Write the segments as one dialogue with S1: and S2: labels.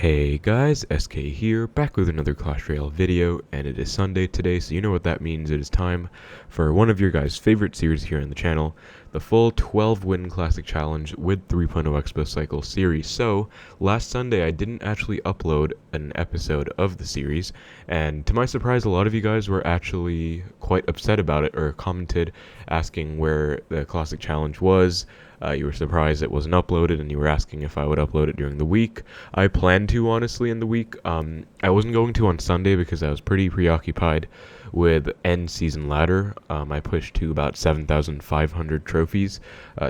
S1: Hey guys, SK here, back with another Clash Royale video, and it is Sunday today, so you know what that means. It is time for one of your guys' favorite series here on the channel, the full 12-win Classic Challenge with 3.0 Xbow Cycle series. So, last Sunday I didn't actually upload an episode of the series, and to my surprise a lot of you guys were actually quite upset about it, or commented asking where the Classic Challenge was. You were surprised it wasn't uploaded, and you were asking if I would upload it during the week. I planned to, honestly, in the week. I wasn't going to on Sunday because I was pretty preoccupied with end season ladder. I pushed to about 7,500 trophies,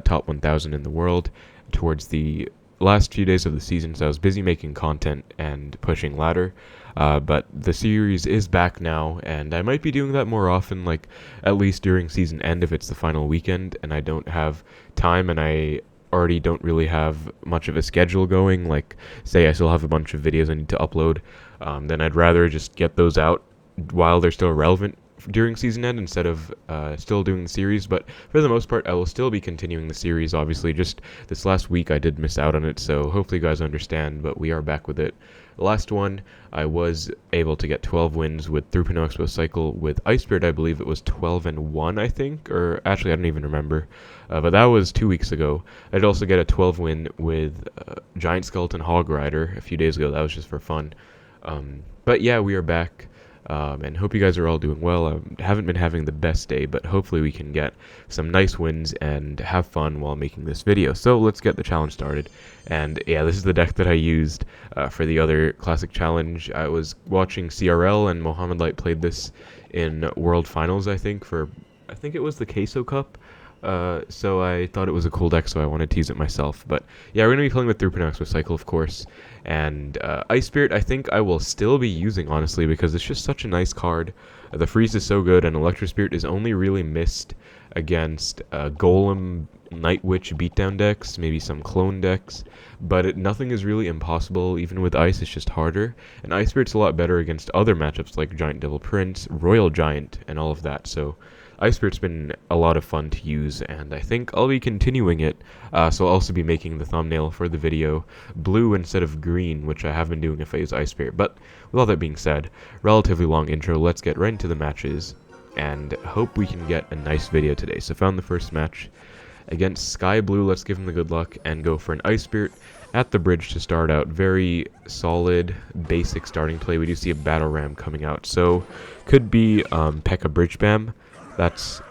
S1: top 1,000 in the world, towards the last few days of the season, so I was busy making content and pushing ladder. But the series is back now, and I might be doing that more often, like at least during season end if it's the final weekend and I don't have time and I already don't really have much of a schedule going, like say I still have a bunch of videos I need to upload, then I'd rather just get those out while they're still relevant during season end instead of still doing the series. But for the most part I will still be continuing the series. Obviously just this last week I did miss out on it, so hopefully you guys understand, but we are back with it. The last one, I was able to get 12 wins with 3.0 Xbow Cycle. With Icebeard, I believe it was 12-1, I think, or actually I don't even remember, but that was 2 weeks ago. I did also get a 12 win with Giant Skeleton Hog Rider a few days ago. That was just for fun. But yeah, we are back. And hope you guys are all doing well. I haven't been having the best day, but hopefully we can get some nice wins and have fun while making this video. So let's get the challenge started. And yeah, this is the deck that I used for the other classic challenge. I was watching CRL and Mohamed Light played this in World Finals, I think it was the Queso Cup. So I thought it was a cool deck, so I wanted to use it myself. But yeah, we're going to be playing with 3.0 Xbow Cycle, of course. And Ice Spirit, I think I will still be using, honestly, because it's just such a nice card. The freeze is so good, and Electro Spirit is only really missed against Golem, Night Witch beatdown decks, maybe some clone decks. But nothing is really impossible. Even with Ice, it's just harder. And Ice Spirit's a lot better against other matchups like Giant Devil Prince, Royal Giant, and all of that. So Ice Spirit's been a lot of fun to use, and I think I'll be continuing it. So I'll also be making the thumbnail for the video blue instead of green, which I have been doing if I use Ice Spirit. But with all that being said, relatively long intro, let's get right into the matches, and hope we can get a nice video today. So found the first match against Sky Blue. Let's give him the good luck and go for an Ice Spirit at the bridge to start out. Very solid, basic starting play. We do see a Battle Ram coming out, so could be P.E.K.K.A Bridgespam. That's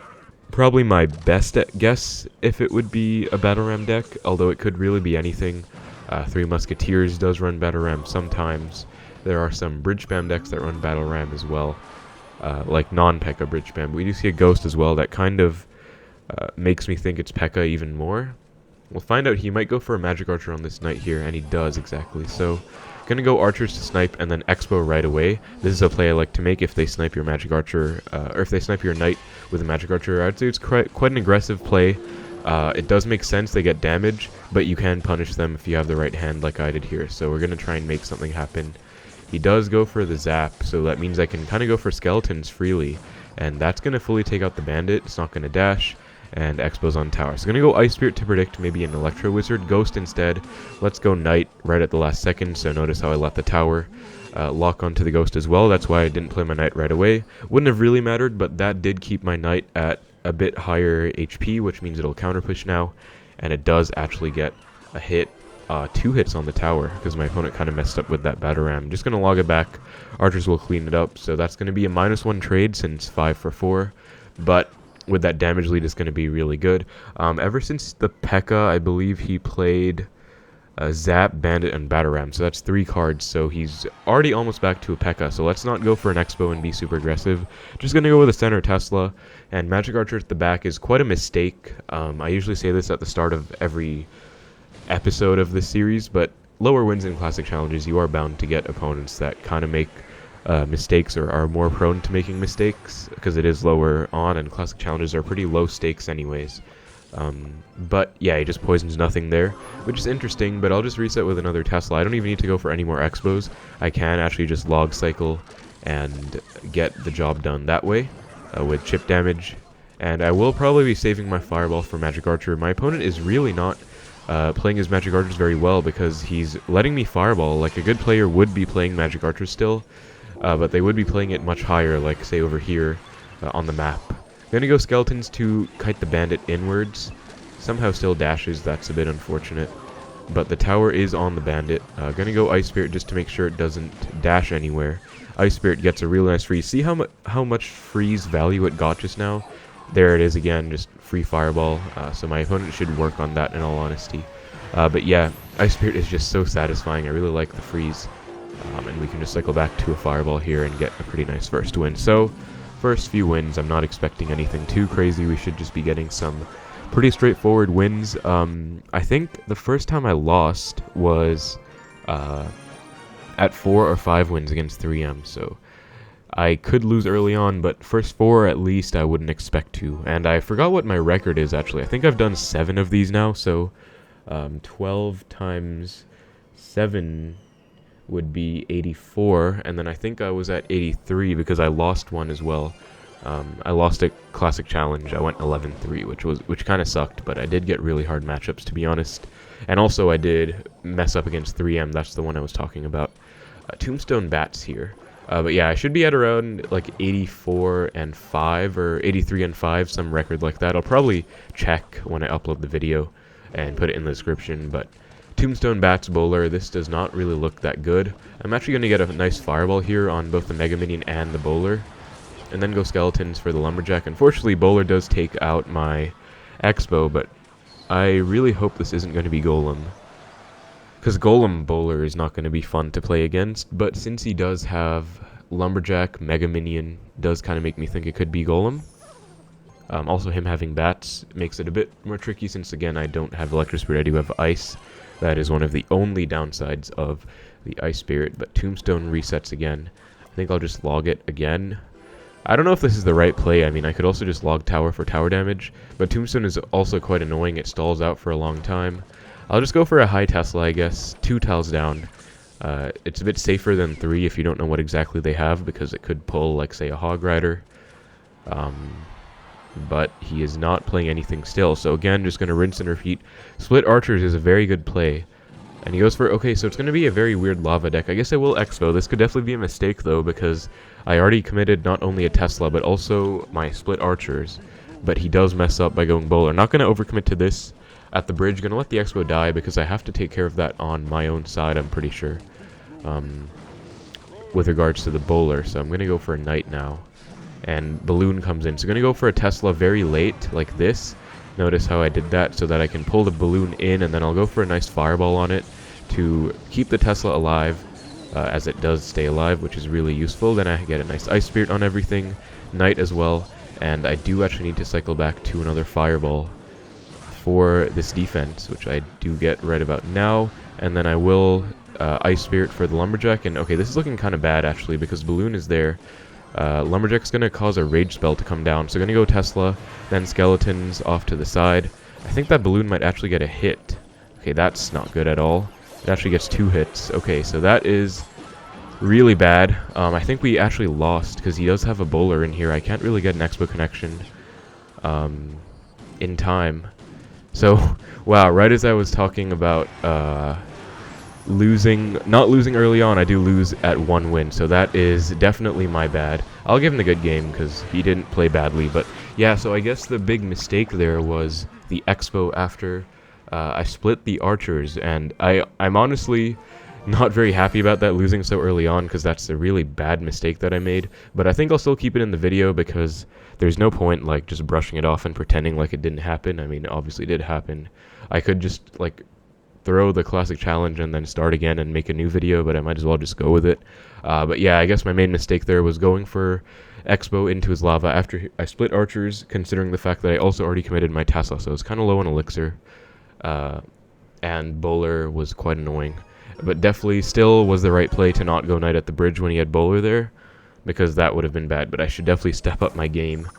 S1: probably my best guess if it would be a Battle Ram deck, although it could really be anything. Three Musketeers does run Battle Ram sometimes. There are some Bridgespam decks that run Battle Ram as well, like non-P.E.K.K.A Bridgespam. We do see a Ghost as well that kind of makes me think it's P.E.K.K.A even more. We'll find out. He might go for a Magic Archer on this Knight here, and he does exactly. So gonna go Archers to snipe and then Xbow right away. This is a play I like to make if they snipe your Magic Archer, or if they snipe your Knight with a Magic Archer. I'd say it's quite an aggressive play. It does make sense, they get damage, but you can punish them if you have the right hand like I did here. So we're gonna try and make something happen. He does go for the Zap, so that means I can kind of go for Skeletons freely, and that's gonna fully take out the Bandit. It's not gonna dash. And Xbow's on tower. So gonna go Ice Spirit to predict maybe an Electro Wizard. Ghost instead. Let's go Knight right at the last second. So notice how I let the tower lock onto the Ghost as well. That's why I didn't play my Knight right away. Wouldn't have really mattered, but that did keep my Knight at a bit higher HP, which means it'll counter push now. And it does actually get a hit, 2 hits on the tower, because my opponent kind of messed up with that Battle Ram. Just gonna log it back. Archers will clean it up. So that's gonna be a -1 trade since 5 for 4. But with that damage lead, is going to be really good. Ever since the P.E.K.K.A, I believe he played Zap, Bandit, and Battle Ram. So that's 3 cards. So he's already almost back to a P.E.K.K.A. So let's not go for an Xbow and be super aggressive. Just going to go with a center Tesla. And Magic Archer at the back is quite a mistake. I usually say this at the start of every episode of this series, but lower wins in Classic Challenges, you are bound to get opponents that kind of make mistakes, or are more prone to making mistakes, because it is lower on, and Classic Challenges are pretty low stakes anyways. But yeah, he just poisons nothing there, which is interesting, but I'll just reset with another Tesla. I don't even need to go for any more Xbows. I can actually just log cycle and get the job done that way with chip damage. And I will probably be saving my Fireball for Magic Archer. My opponent is really not playing his magic archers very well because he's letting me fireball. Like, a good player would be playing magic archers still, but they would be playing it much higher, like, say, over here on the map. Gonna go skeletons to kite the bandit inwards. Somehow still dashes, that's a bit unfortunate. But the tower is on the bandit. Gonna go Ice Spirit just to make sure it doesn't dash anywhere. Ice Spirit gets a real nice freeze. See how much freeze value it got just now? There it is again, just free fireball. So my opponent should work on that in all honesty. But yeah, Ice Spirit is just so satisfying. I really like the freeze. And we can just cycle back to a fireball here and get a pretty nice first win. So, first few wins, I'm not expecting anything too crazy. We should just be getting some pretty straightforward wins. I think the first time I lost was at 4 or 5 wins against 3M, so I could lose early on, but first 4 at least I wouldn't expect to. And I forgot what my record is actually. I think I've done 7 of these now, so 12 times 7 would be 84, and then I think I was at 83 because I lost one as well. I lost a classic challenge. I went 11-3, which kind of sucked, but I did get really hard matchups, to be honest. And also I did mess up against 3M. That's the one I was talking about. Tombstone bats here. But yeah, I should be at around like 84 and 5 or 83 and 5, some record like that. I'll probably check when I upload the video and put it in the description, but Tombstone bats bowler, this does not really look that good. I'm actually going to get a nice fireball here on both the Mega Minion and the bowler, and then go skeletons for the Lumberjack. Unfortunately, bowler does take out my Xbow, but I really hope this isn't going to be Golem, because Golem bowler is not going to be fun to play against, but since he does have Lumberjack, Mega Minion, does kind of make me think it could be Golem. Also, him having bats makes it a bit more tricky since, again, I don't have Electro Spirit, I do have Ice. That is one of the only downsides of the Ice Spirit, but Tombstone resets again. I think I'll just log it again. I don't know if this is the right play. I mean, I could also just log tower for tower damage, but Tombstone is also quite annoying. It stalls out for a long time. I'll just go for a high Tesla, I guess. 2 tiles down. It's a bit safer than 3 if you don't know what exactly they have, because it could pull, like, say, a Hog Rider. But he is not playing anything still, so again, just going to rinse and repeat. Split Archers is a very good play. And he goes for, okay, so it's going to be a very weird lava deck. I guess I will Xbow. This could definitely be a mistake, though, because I already committed not only a Tesla, but also my Split Archers. But he does mess up by going bowler. Not going to overcommit to this at the bridge. Going to let the Xbow die, because I have to take care of that on my own side, I'm pretty sure. With regards to the bowler, so I'm going to go for a Knight now. And Balloon comes in. So I'm going to go for a Tesla very late, like this. Notice how I did that so that I can pull the balloon in, and then I'll go for a nice fireball on it to keep the Tesla alive, as it does stay alive, which is really useful. Then I get a nice Ice Spirit on everything, Knight as well, and I do actually need to cycle back to another fireball for this defense, which I do get right about now. And then I will Ice Spirit for the Lumberjack, and okay, this is looking kind of bad actually, because Balloon is there. Lumberjack's going to cause a rage spell to come down, so going to go Tesla, then skeletons off to the side. I think that balloon might actually get a hit. Okay, that's not good at all. It actually gets 2 hits. Okay, so that is really bad. I think we actually lost, because he does have a bowler in here. I can't really get an Xbow connection in time. So, wow, right as I was talking about not losing early on, I do lose at 1 win, so that is definitely my bad. I'll give him the good game because he didn't play badly, but yeah, so I guess the big mistake there was the Xbow after I split the archers, and I'm honestly not very happy about that, losing so early on, because that's a really bad mistake that I made, but I think I'll still keep it in the video because there's no point like just brushing it off and pretending like it didn't happen. I mean, it obviously did happen. I could just like throw the classic challenge and then start again and make a new video, but I might as well just go with it. But yeah, I guess my main mistake there was going for Xbow into his lava after I split archers, considering the fact that I also already committed my Tesla, so it's kind of low on Elixir. And bowler was quite annoying, but definitely still was the right play to not go Knight at the bridge when he had bowler there, because that would have been bad. But I should definitely step up my game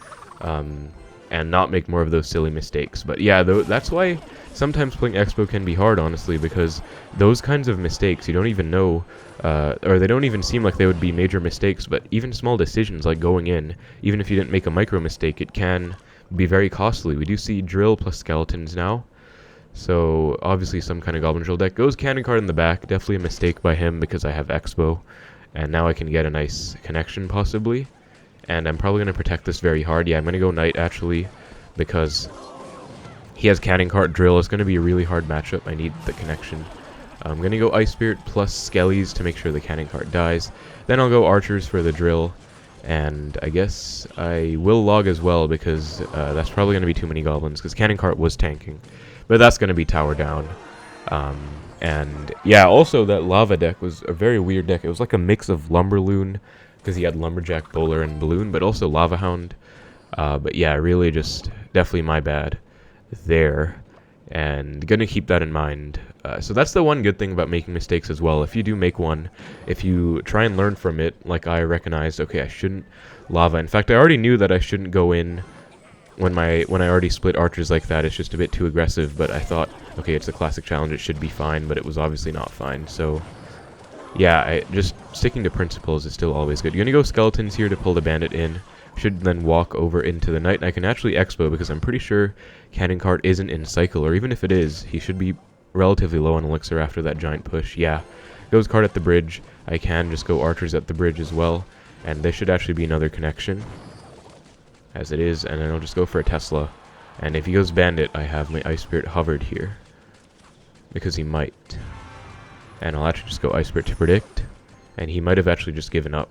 S1: and not make more of those silly mistakes. But yeah, that's why sometimes playing Xbow can be hard, honestly, because those kinds of mistakes, you don't even know, or they don't even seem like they would be major mistakes, but even small decisions like going in, even if you didn't make a micro mistake, it can be very costly. We do see drill plus skeletons now, So obviously some kind of Goblin Drill deck. Goes Cannon Cart in the back. Definitely a mistake by him because I have Xbow. And now I can get a nice connection possibly. And I'm probably going to protect this very hard. Yeah, I'm going to go Knight actually because he has Cannon Cart Drill. It's going to be a really hard matchup. I need the connection. I'm going to go Ice Spirit plus Skellies to make sure the Cannon Cart dies. Then I'll go Archers for the Drill. And I guess I will Log as well because that's probably going to be too many Goblins because Cannon Cart was tanking. But that's going to be Tower Down. And yeah, also that Lava deck was a very weird deck. It was like a mix of LumberLoon because he had Lumberjack, Bowler, and Balloon, but also Lava Hound. But yeah, really just definitely my bad there. And gonna keep that in mind. So that's the one good thing about making mistakes as well. If you do make one, if you try and learn from it, like I recognized, okay, I shouldn't Lava. In fact, I already knew that I shouldn't go in when I already split Archers like that. It's just a bit too aggressive, but I thought, okay, it's a classic challenge, it should be fine, but it was obviously not fine. So yeah, just sticking to principles is still always good. You're gonna go Skeletons here to pull the Bandit in. Should then walk over into the Knight. I can actually Xbow because I'm pretty sure Cannon Cart isn't in Cycle, or even if it is, he should be relatively low on Elixir after that giant push. Yeah, goes Cart at the bridge. I can just go Archers at the bridge as well, and there should actually be another connection, as it is, and then I'll just go for a Tesla. And if he goes Bandit, I have my Ice Spirit hovered here, because he might. And I'll actually just go Ice Spirit to predict, and he might have actually just given up.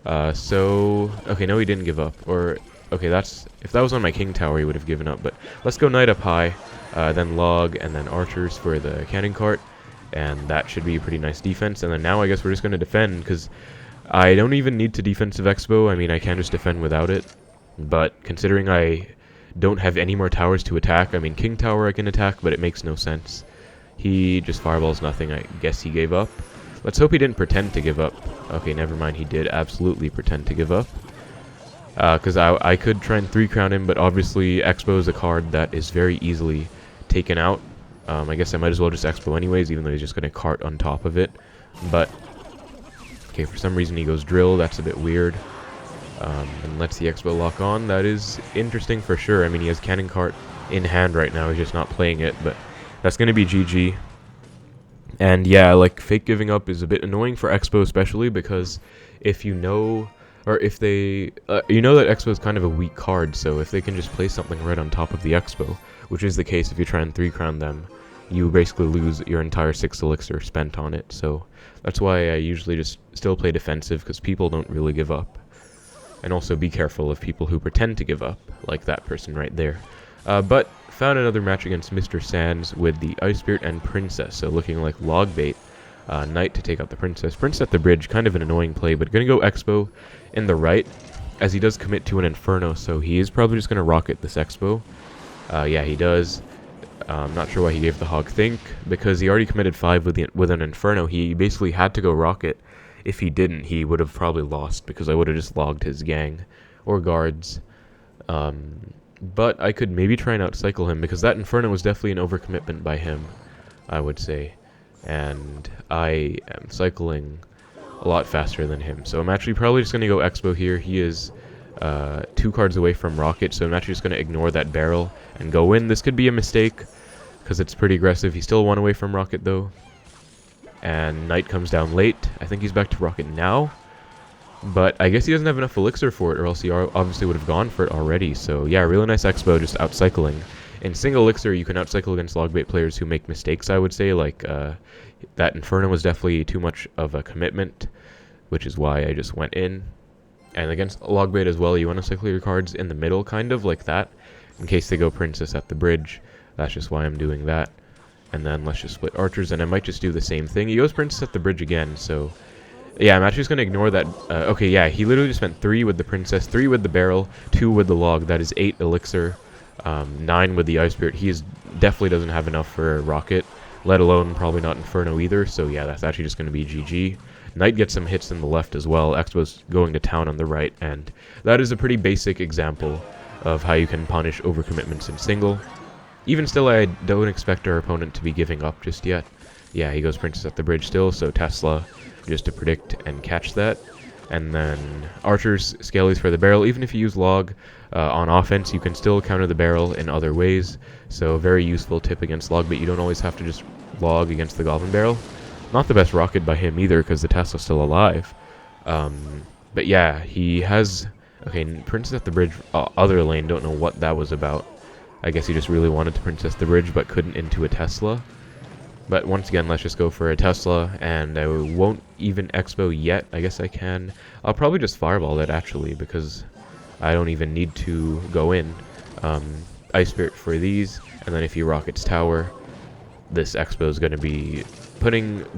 S1: Okay, no, he didn't give up. Or, okay, if that was on my King Tower, he would have given up. But let's go Knight up high, then Log, and then Archers for the Cannon Cart. And that should be a pretty nice defense. And then now I guess we're just going to defend, because I don't even need to defensive Expo. I mean, I can just defend without it. But considering I don't have any more towers to attack, I mean, King Tower I can attack, but it makes no sense. He just fireballs nothing. I guess he gave up. Let's hope he didn't pretend to give up. Okay, never mind. He did absolutely pretend to give up. Because I could try and 3-crown him, but obviously Expo is a card that is very easily taken out. I guess I might as well just Expo anyways, even though he's just going to cart on top of it. But, okay, for some reason he goes Drill. That's a bit weird. And lets the Expo lock on. That is interesting for sure. I mean, he has Cannon Cart in hand right now. He's just not playing it, but that's going to be GG. And yeah, like, fake giving up is a bit annoying for Expo especially, because if you know, or if they, you know that Expo is kind of a weak card, so if they can just play something right on top of the Expo, which is the case if you try and 3-crown them, you basically lose your entire 6 Elixir spent on it. So that's why I usually just still play defensive, because people don't really give up. And also be careful of people who pretend to give up, like that person right there. But found another match against Mr. Sands with the Ice Spirit and Princess, so looking like Logbait. Knight to take out the Princess. Princess at the bridge, kind of an annoying play, but gonna go Expo in the right, as he does commit to an Inferno, so he is probably just gonna rocket this Expo. Yeah, he does. I'm not sure why he gave the Hog Think, because he already committed 5 with an Inferno. He basically had to go rocket. If he didn't, he would have probably lost, because I would have just logged his gang or guards. But I could maybe try and outcycle him, because that Inferno was definitely an overcommitment by him, I would say. And I am cycling a lot faster than him. So I'm actually probably just going to go Expo here. He is 2 cards away from Rocket, so I'm actually just going to ignore that barrel and go in. This could be a mistake, because it's pretty aggressive. He's still 1 away from Rocket, though. And Knight comes down late. I think he's back to Rocket now. But I guess he doesn't have enough Elixir for it, or else he obviously would have gone for it already. So yeah, really nice Expo, just outcycling. In single Elixir, you can outcycle against Logbait players who make mistakes, I would say. Like, that Inferno was definitely too much of a commitment, which is why I just went in. And against Logbait as well, you want to cycle your cards in the middle, kind of, like that, in case they go Princess at the bridge. That's just why I'm doing that. And then let's just split Archers, and I might just do the same thing. He goes Princess at the bridge again, so yeah, I'm actually just going to ignore that. Okay, yeah, he literally just spent 3 with the Princess, 3 with the barrel, 2 with the Log. That is 8 Elixir, 9 with the Ice Spirit. He definitely doesn't have enough for a Rocket, let alone probably not Inferno either. So yeah, that's actually just going to be GG. Knight gets some hits in the left as well. Expo's going to town on the right, and that is a pretty basic example of how you can punish overcommitments in single. Even still, I don't expect our opponent to be giving up just yet. Yeah, he goes Princess at the bridge still, so Tesla just to predict and catch that. And then archers, skellies for the barrel. Even if you use log on offense, you can still counter the barrel in other ways. So very useful tip against log, but you don't always have to just log against the goblin barrel. Not the best rocket by him either, because the Tesla's still alive. But yeah, he has... Okay, Princess the Bridge, other lane, don't know what that was about. I guess he just really wanted to Princess the Bridge, but couldn't into a Tesla. But once again, let's just go for a Tesla, and I won't even Xbow yet. I guess I can. I'll probably just Fireball it, actually, because I don't even need to go in. Ice Spirit for these, and then if he rockets Tower, this Xbow is going to be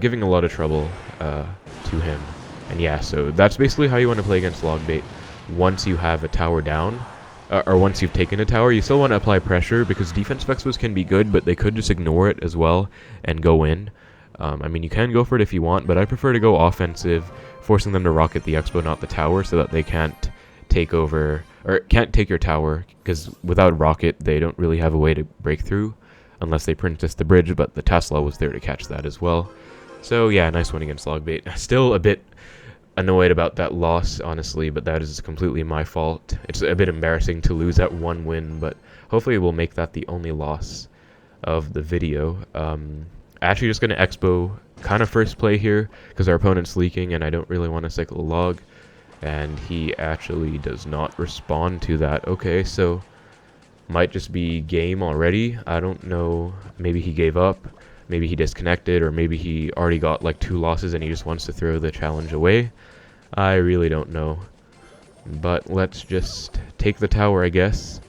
S1: giving a lot of trouble to him. And yeah, so that's basically how you want to play against Logbait. Once you have a tower down, or once you've taken a tower, you still want to apply pressure, because defensive Xbows can be good, but they could just ignore it as well and go in. I mean, you can go for it if you want, but I prefer to go offensive, forcing them to rocket the Xbow, not the tower, so that they can't take over, or can't take your tower, because without rocket, they don't really have a way to break through, unless they Princess the Bridge, but the Tesla was there to catch that as well. So yeah, nice win against Logbait. Still a bit annoyed about that loss, honestly, but that is completely my fault. It's a bit embarrassing to lose that one win, but hopefully we'll make that the only loss of the video. Actually just going to Xbow kind of first play here, because our opponent's leaking and I don't really want to cycle a log, and he actually does not respond to that. Okay, so might just be game already. I don't know, maybe he gave up, maybe he disconnected, or maybe he already got like 2 losses and he just wants to throw the challenge away. I really don't know. But let's just take the tower, I guess,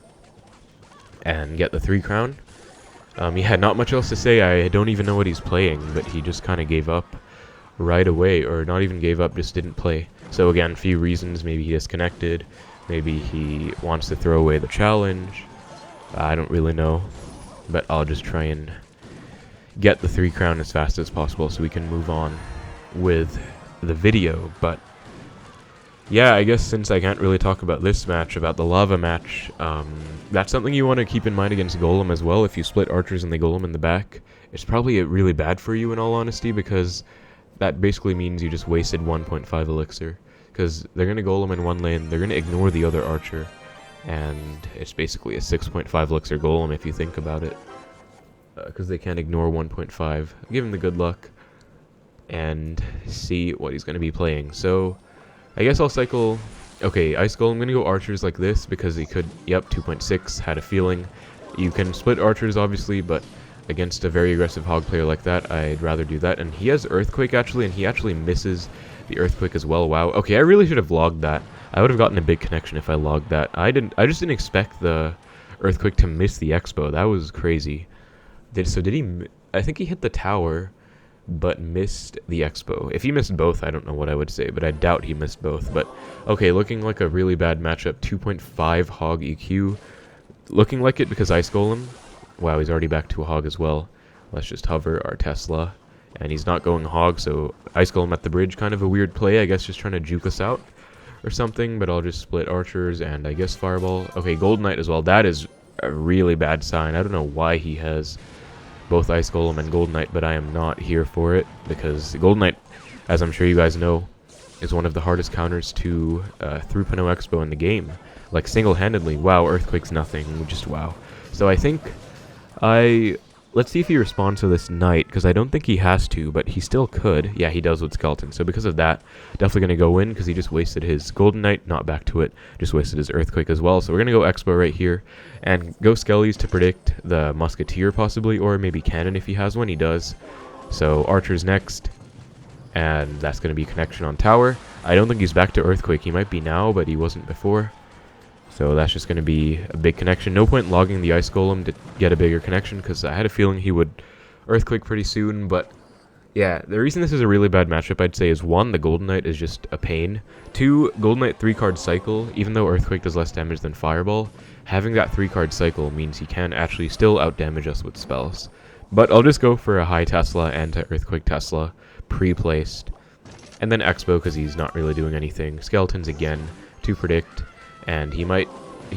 S1: and get the 3 crown. He had not much else to say. I don't even know what he's playing, but he just kind of gave up right away, or not even gave up, just didn't play. So again, a few reasons. Maybe he disconnected, maybe he wants to throw away the challenge. I don't really know, but I'll just try and get the 3 crown as fast as possible so we can move on with the video. But yeah, I guess since I can't really talk about this match, about the lava match, that's something you want to keep in mind against Golem as well. If you split archers and the Golem in the back, it's probably really bad for you in all honesty, because that basically means you just wasted 1.5 elixir, because they're going to Golem in one lane, they're going to ignore the other archer, and it's basically a 6.5 elixir Golem if you think about it. Because they can't ignore 1.5. Give him the good luck and see what he's going to be playing. So I guess I'll cycle... Okay, Ice Golem, I'm going to go archers like this because he could... Yep, 2.6, had a feeling. You can split archers obviously, but against a very aggressive hog player like that, I'd rather do that. And he has Earthquake actually, and he actually misses the Earthquake as well. Wow. Okay, I really should have logged that. I would have gotten a big connection if I logged that. I just didn't expect the Earthquake to miss the Xbow. That was crazy. Did he... I think he hit the tower, but missed the Xbow. If he missed both, I don't know what I would say, but I doubt he missed both. But, okay, looking like a really bad matchup. 2.5 Hog EQ. Looking like it because Ice Golem. Wow, he's already back to a Hog as well. Let's just hover our Tesla. And he's not going Hog, so Ice Golem at the bridge. Kind of a weird play, I guess, just trying to juke us out or something. But I'll just split archers and I guess Fireball. Okay, Golden Knight as well. That is a really bad sign. I don't know why he has both Ice Golem and Golden Knight, but I am not here for it, because Golden Knight, as I'm sure you guys know, is one of the hardest counters to 3.0 Xbow in the game. Like, single-handedly. Wow, Earthquake's nothing. Just wow. So I think let's see if he responds to this Knight, because I don't think he has to, but he still could. Yeah, he does with Skeleton. So because of that, definitely going to go in, because he just wasted his Golden Knight, not back to it, just wasted his Earthquake as well. So we're going to go Xbow right here, and go Skellies to predict the Musketeer possibly, or maybe Cannon if he has one. He does. So Archer's next, and that's going to be connection on Tower. I don't think he's back to Earthquake. He might be now, but he wasn't before. So that's just going to be a big connection. No point logging the Ice Golem to get a bigger connection, because I had a feeling he would Earthquake pretty soon. But yeah, the reason this is a really bad matchup, I'd say, is 1, the Golden Knight is just a pain. 2, Golden Knight 3-card cycle. Even though Earthquake does less damage than Fireball, having that 3-card cycle means he can actually still outdamage us with spells. But I'll just go for a high Tesla and Earthquake Tesla, pre-placed. And then Xbow, because he's not really doing anything. Skeletons again, to predict. And he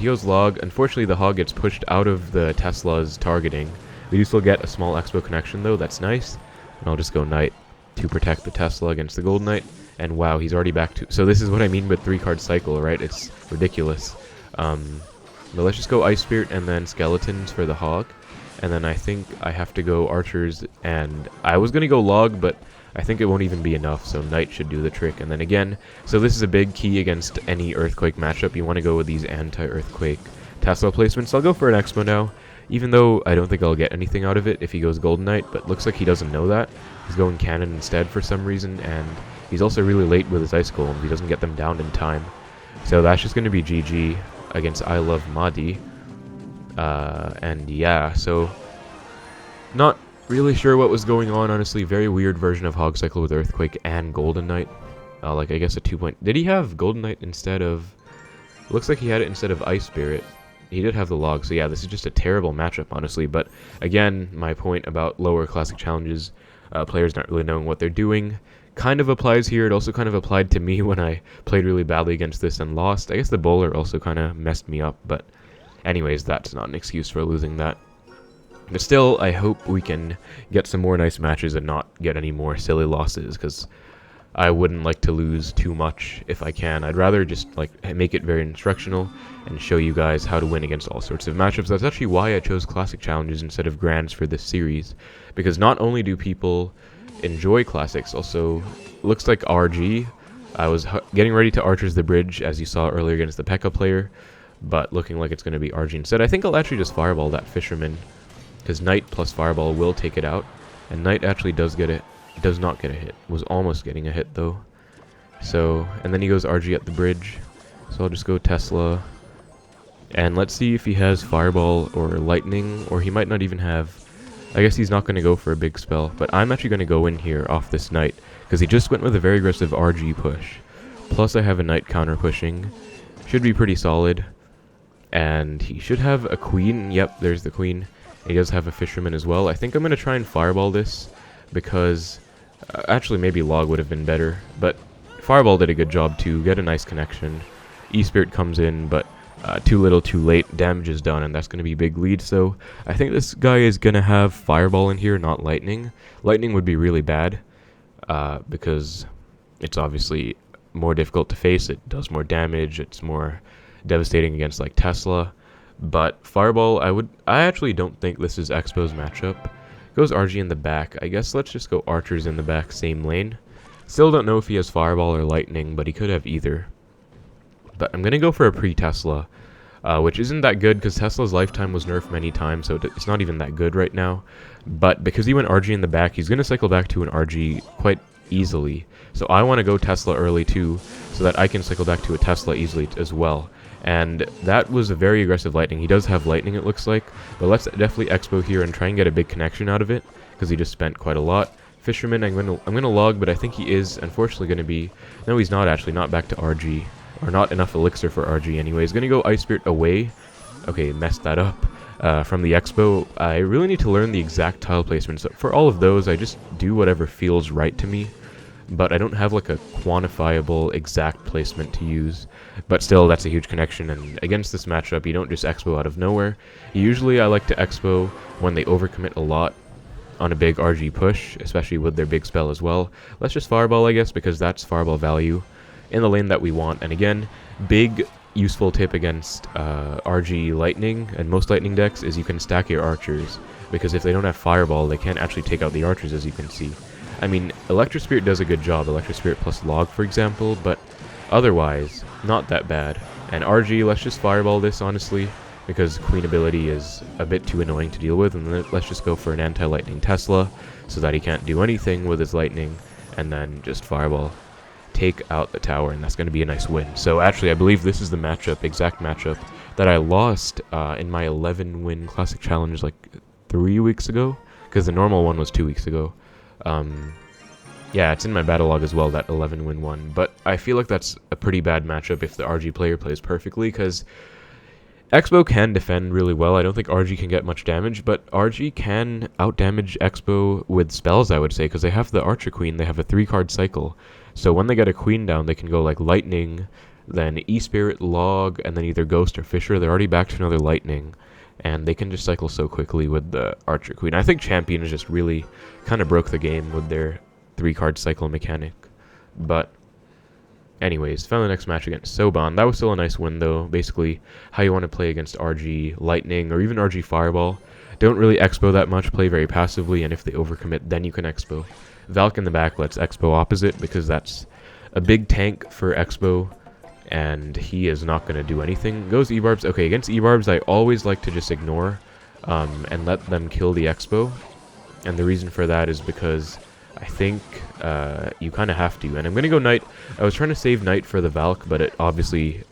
S1: goes Log. Unfortunately, the Hog gets pushed out of the Tesla's targeting. We do still get a small Xbow connection, though. That's nice. And I'll just go Knight to protect the Tesla against the Golden Knight. And wow, he's already back to... So this is what I mean with 3-card cycle, right? It's ridiculous. But let's just go Ice Spirit and then Skeletons for the Hog. And then I think I have to go Archers, and I was going to go Log, but I think it won't even be enough, so Knight should do the trick. And then again, so this is a big key against any Earthquake matchup. You want to go with these anti-Earthquake Tesla placements. I'll go for an Expo now, even though I don't think I'll get anything out of it if he goes Golden Knight, but looks like he doesn't know that. He's going Cannon instead for some reason, and he's also really late with his Ice Golems. He doesn't get them down in time. So that's just going to be GG against I Love Madi. And yeah, so not really sure what was going on, honestly. Very weird version of Hog Cycle with Earthquake and Golden Knight. Like, I guess a 2-point... Did he have Golden Knight instead of... Looks like he had it instead of Ice Spirit. He did have the Log, so yeah, this is just a terrible matchup, honestly. But again, my point about lower classic challenges, players not really knowing what they're doing, kind of applies here. It also kind of applied to me when I played really badly against this and lost. I guess the bowler also kind of messed me up, but anyways, that's not an excuse for losing that. But still, I hope we can get some more nice matches and not get any more silly losses, because I wouldn't like to lose too much if I can. I'd rather just like make it very instructional and show you guys how to win against all sorts of matchups. That's actually why I chose classic challenges instead of grands for this series, because not only do people enjoy classics, also looks like RG. I was getting ready to Archers the Bridge, as you saw earlier, against the P.E.K.K.A player, but looking like it's going to be RG instead. I think I'll actually just Fireball that Fisherman, because Knight plus Fireball will take it out, and Knight actually does get it. Does not get a hit. Was almost getting a hit though. So, and then he goes RG at the bridge. So I'll just go Tesla, and let's see if he has Fireball or Lightning, or he might not even have. I guess he's not going to go for a big spell, but I'm actually going to go in here off this Knight, because he just went with a very aggressive RG push. Plus I have a Knight counter pushing. Should be pretty solid. And he should have a Queen. Yep, there's the Queen. He does have a Fisherman as well. I think I'm going to try and Fireball this, because actually maybe Log would have been better, but Fireball did a good job to get a nice connection. E-Spirit comes in, but too little too late, damage is done, and that's going to be big lead. So I think this guy is going to have Fireball in here, not Lightning. Lightning would be really bad, because it's obviously more difficult to face. It does more damage, it's more devastating against like Tesla. But Fireball, I actually don't think this is Xbow's matchup. Goes RG in the back. I guess let's just go Archers in the back, same lane. Still don't know if he has Fireball or Lightning, but he could have either. But I'm going to go for a pre-Tesla, which isn't that good because Tesla's lifetime was nerfed many times, so it's not even that good right now. But because he went RG in the back, he's going to cycle back to an RG quite easily. So I want to go Tesla early too, so that I can cycle back to a Tesla easily as well. And that was a very aggressive Lightning. He does have Lightning, it looks like, but let's definitely Expo here and try and get a big connection out of it, because he just spent quite a lot. Fisherman, I'm gonna Log, but I think he is unfortunately going to be... No, he's not actually, not back to RG, or not enough Elixir for RG anyway. He's going to go Ice Spirit away. Okay, messed that up. From the Expo, I really need to learn the exact tile placement. So for all of those, I just do whatever feels right to me, but I don't have like a quantifiable exact placement to use. But still, that's a huge connection, and against this matchup, you don't just Expo out of nowhere. Usually I like to Expo when they overcommit a lot on a big RG push, especially with their big spell as well. Let's just Fireball, I guess, because that's Fireball value in the lane that we want. And again, big useful tip against RG Lightning and most Lightning decks is you can stack your Archers, because if they don't have Fireball, they can't actually take out the Archers, as you can see. I mean, Electro Spirit does a good job, Electro Spirit plus Log, for example, but otherwise, not that bad. And RG, let's just Fireball this, honestly, because Queen ability is a bit too annoying to deal with, and then let's just go for an anti-Lightning Tesla, so that he can't do anything with his Lightning, and then just Fireball, take out the tower, and that's going to be a nice win. So actually, I believe this is the matchup, exact matchup, that I lost in my 11-win Classic Challenge like 3 weeks ago, because the normal one was 2 weeks ago. Yeah, it's in my battle log as well, that 11-win one, but I feel like that's a pretty bad matchup if the RG player plays perfectly, because Xbow can defend really well. I don't think RG can get much damage, but RG can outdamage Xbow with spells, I would say, because they have the Archer Queen, they have a 3-card cycle, so when they get a Queen down, they can go like Lightning, then E-Spirit, Log, and then either Ghost or Fisher. They're already back to another Lightning, and they can just cycle so quickly with the Archer Queen. I think Champions just really kind of broke the game with their 3-card cycle mechanic. But Anyways, found the next match against Soban. That was still a nice win, though. Basically, how you want to play against RG Lightning or even RG Fireball. Don't really Xbow that much, play very passively, and if they overcommit, then you can Xbow. Valk in the back lets Xbow opposite, because that's a big tank for Xbow, and he is not going to do anything. Goes E-Barbs. Okay, against E-Barbs, I always like to just ignore and let them kill the Xbow. And the reason for that is because I think you kind of have to. And I'm going to go Knight. I was trying to save Knight for the Valk, but it obviously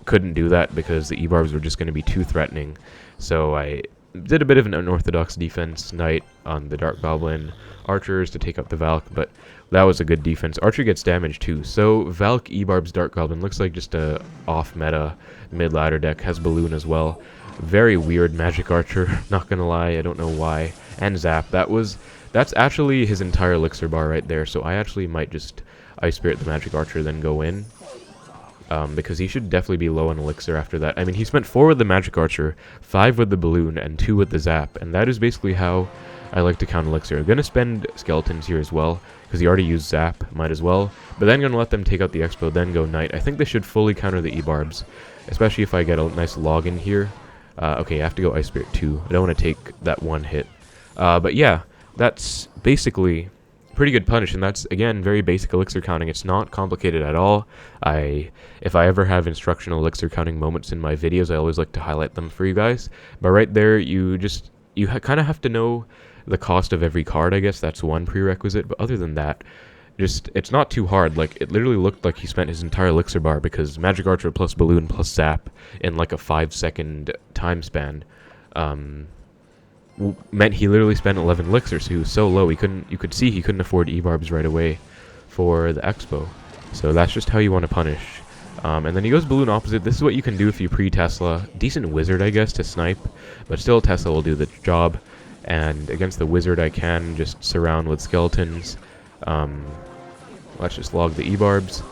S1: couldn't do that because the E-Barbs were just going to be too threatening. So I did a bit of an unorthodox defense, Knight on the Dark Goblin, Archers to take up the Valk, but that was a good defense. Archer gets damage too. So Valk, E-Barbs, Dark Goblin looks like just a off-meta mid-ladder deck. Has Balloon as well. Very weird Magic Archer, not gonna lie, I don't know why. And Zap, that's actually his entire Elixir bar right there, so I actually might just Ice Spirit the Magic Archer, then go in. Because he should definitely be low on Elixir after that. I mean, he spent 4 with the Magic Archer, 5 with the Balloon, and 2 with the Zap, and that is basically how I like to count Elixir. I'm going to spend Skeletons here as well, because he already used Zap, might as well. But then going to let them take out the Expo, then go Knight. I think they should fully counter the E-Barbs, especially if I get a nice log in here. Okay, I have to go Ice Spirit too. I don't want to take that one hit. But yeah, that's basically pretty good punish, and that's, again, very basic Elixir counting. It's not complicated at all. If I ever have instructional Elixir counting moments in my videos, I always like to highlight them for you guys. But right there, you kind of have to know the cost of every card, I guess. That's one prerequisite, but other than that, it's not too hard. Like, it literally looked like he spent his entire Elixir bar, because Magic Archer plus Balloon plus Zap in like a 5-second time span meant he literally spent 11 Elixir, so he was so low, you could see he couldn't afford E-Barbs right away for the Expo. So that's just how you want to punish. And then he goes Balloon opposite. This is what you can do if you pre-Tesla. Decent Wizard, I guess, to snipe, but still Tesla will do the job. And against the Wizard, I can just surround with Skeletons. Let's just log the E-Barbs.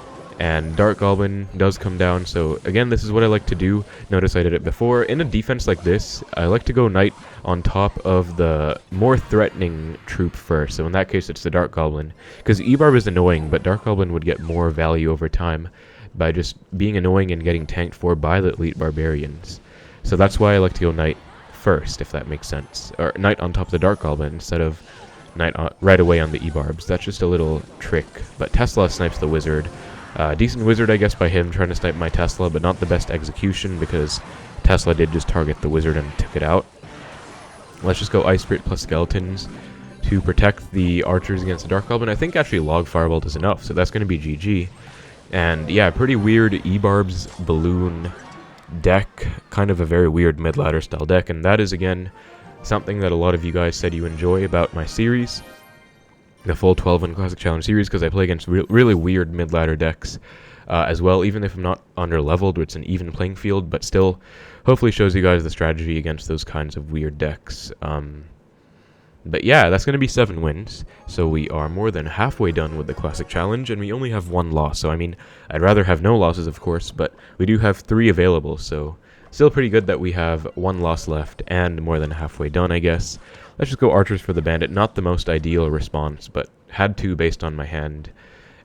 S1: And Dark Goblin does come down, so again, this is what I like to do. Notice I did it before. In a defense like this, I like to go Knight on top of the more threatening troop first. So in that case, it's the Dark Goblin. Because E-Barb is annoying, but Dark Goblin would get more value over time by just being annoying and getting tanked for by the elite Barbarians. So that's why I like to go Knight first, if that makes sense. Or Knight on top of the Dark Goblin instead of Knight right away on the E-Barbs. That's just a little trick. But Tesla snipes the Wizard. Decent Wizard, I guess, by him trying to snipe my Tesla, but not the best execution because Tesla did just target the Wizard and took it out. Let's just go Ice Spirit plus Skeletons to protect the Archers against the Dark Goblin. I think actually Log Fireball does enough, so that's going to be GG. And yeah, pretty weird E-Barbs Balloon deck, kind of a very weird mid-ladder style deck, and that is, again, something that a lot of you guys said you enjoy about my series. The full 12-win Classic Challenge series, because I play against really weird mid-ladder decks as well, even if I'm not under-leveled, it's an even playing field, but still, hopefully shows you guys the strategy against those kinds of weird decks. But yeah, that's going to be 7 wins, so we are more than halfway done with the Classic Challenge, and we only have 1 loss, so I mean, I'd rather have no losses, of course, but we do have 3 available, so still pretty good that we have 1 loss left, and more than halfway done, I guess. Let's just go Archers for the Bandit. Not the most ideal response, but had to based on my hand.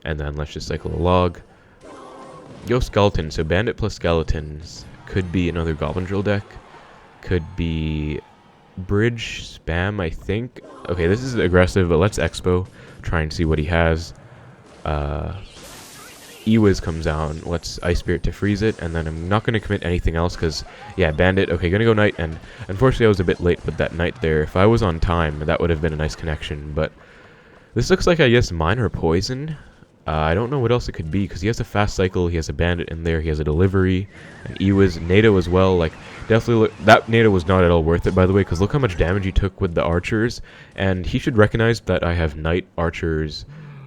S1: And then let's just cycle a log. Go Skeleton. So Bandit plus Skeletons. Could be another Goblin Drill deck. Could be Bridgespam, I think. Okay, this is aggressive, but let's Expo. Try and see what he has. E-Wiz comes down. Let's Ice Spirit to freeze it, and then I'm not going to commit anything else because, yeah, Bandit. Okay, going to go Knight, and unfortunately I was a bit late with that Knight there. If I was on time, that would have been a nice connection, but this looks like, I guess, Minor Poison. I don't know what else it could be because he has a fast cycle, he has a Bandit in there, he has a delivery, and E-Wiz, NATO as well. Like, definitely, that NATO was not at all worth it, by the way, because look how much damage he took with the Archers, and he should recognize that I have Knight, Archers,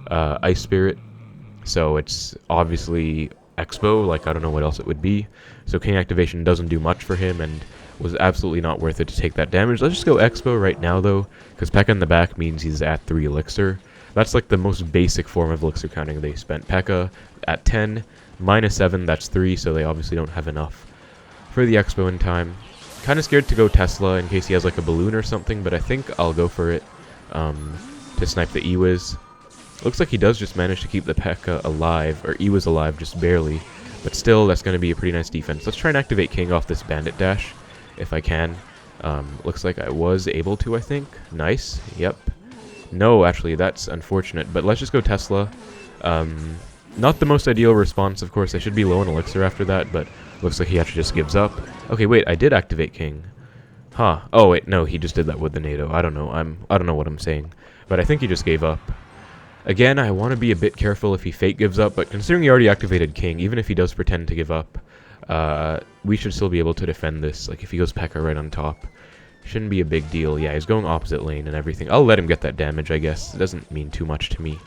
S1: Ice Spirit. So it's obviously Expo, like I don't know what else it would be. So King Activation doesn't do much for him and was absolutely not worth it to take that damage. Let's just go Expo right now though, because P.E.K.K.A in the back means he's at 3 Elixir. That's like the most basic form of Elixir counting they spent. P.E.K.K.A at 10, minus 7, that's 3, so they obviously don't have enough for the Expo in time. Kind of scared to go Tesla in case he has like a Balloon or something, but I think I'll go for it to snipe the E-Wiz. Looks like he does just manage to keep the P.E.K.K.A alive, or he was alive just barely. But still, that's going to be a pretty nice defense. Let's try and activate King off this Bandit dash, if I can. Looks like I was able to, I think. Nice. Yep. No, actually, that's unfortunate. But let's just go Tesla. Not the most ideal response, of course. I should be low on Elixir after that, but looks like he actually just gives up. Okay, wait, I did activate King. Huh. Oh, wait, no, he just did that with the NATO. I don't know. I don't know what I'm saying. But I think he just gave up. Again, I want to be a bit careful if he fake gives up, but considering he already activated King, even if he does pretend to give up, we should still be able to defend this. Like, if he goes P.E.K.K.A right on top, shouldn't be a big deal. Yeah, he's going opposite lane and everything. I'll let him get that damage, I guess. It doesn't mean too much to me.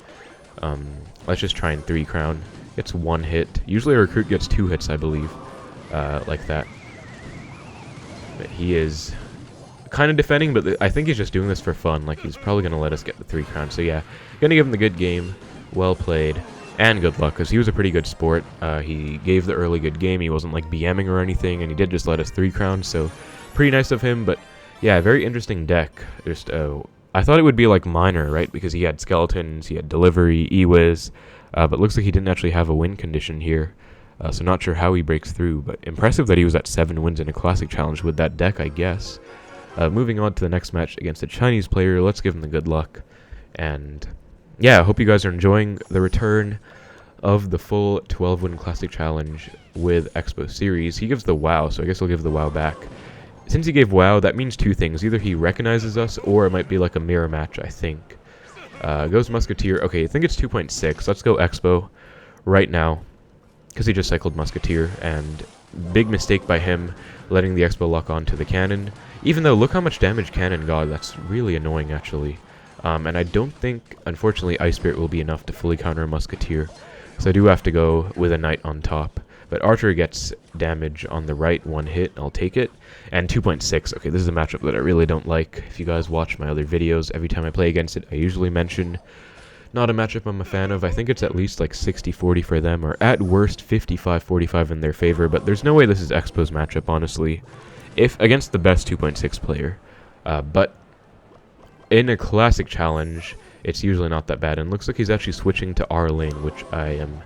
S1: Let's just try and 3 crown. Gets 1 hit. Usually a recruit gets 2 hits, I believe. Like that. But he is kind of defending, but I think he's just doing this for fun. Like, he's probably going to let us get the 3 crown. So yeah, going to give him the good game. Well played. And good luck, because he was a pretty good sport. He gave the early good game. He wasn't, like, BMing or anything, and he did just let us 3 crowns. So pretty nice of him, but yeah, very interesting deck. Just, I thought it would be like Miner, right? Because he had skeletons, he had delivery, E-Wiz, but looks like he didn't actually have a win condition here. So not sure how he breaks through, but impressive that he was at 7 wins in a Classic Challenge with that deck, I guess. Moving on to the next match against a Chinese player, let's give him the good luck. And yeah, I hope you guys are enjoying the return of the full 12-win Classic Challenge with Xbow Series. He gives the WoW, so I guess I'll give the WoW back. Since he gave WoW, that means 2 things. Either he recognizes us, or it might be like a mirror match, I think. Goes Musketeer. Okay, I think it's 2.6. Let's go Xbow right now, because he just cycled Musketeer, and big mistake by him letting the Xbow lock on to the cannon. Even though, look how much damage cannon got. That's really annoying, actually. And I don't think, unfortunately, Ice Spirit will be enough to fully counter a Musketeer. So I do have to go with a Knight on top. But Archer gets damage on the right, 1 hit, I'll take it. And 2.6, okay, this is a matchup that I really don't like. If you guys watch my other videos, every time I play against it, I usually mention not a matchup I'm a fan of. I think it's at least like 60-40 for them, or at worst 55-45 in their favor, but there's no way this is Xbow's matchup, honestly. If against the best 2.6 player. But in a Classic Challenge, it's usually not that bad, and looks like he's actually switching to our lane, which I am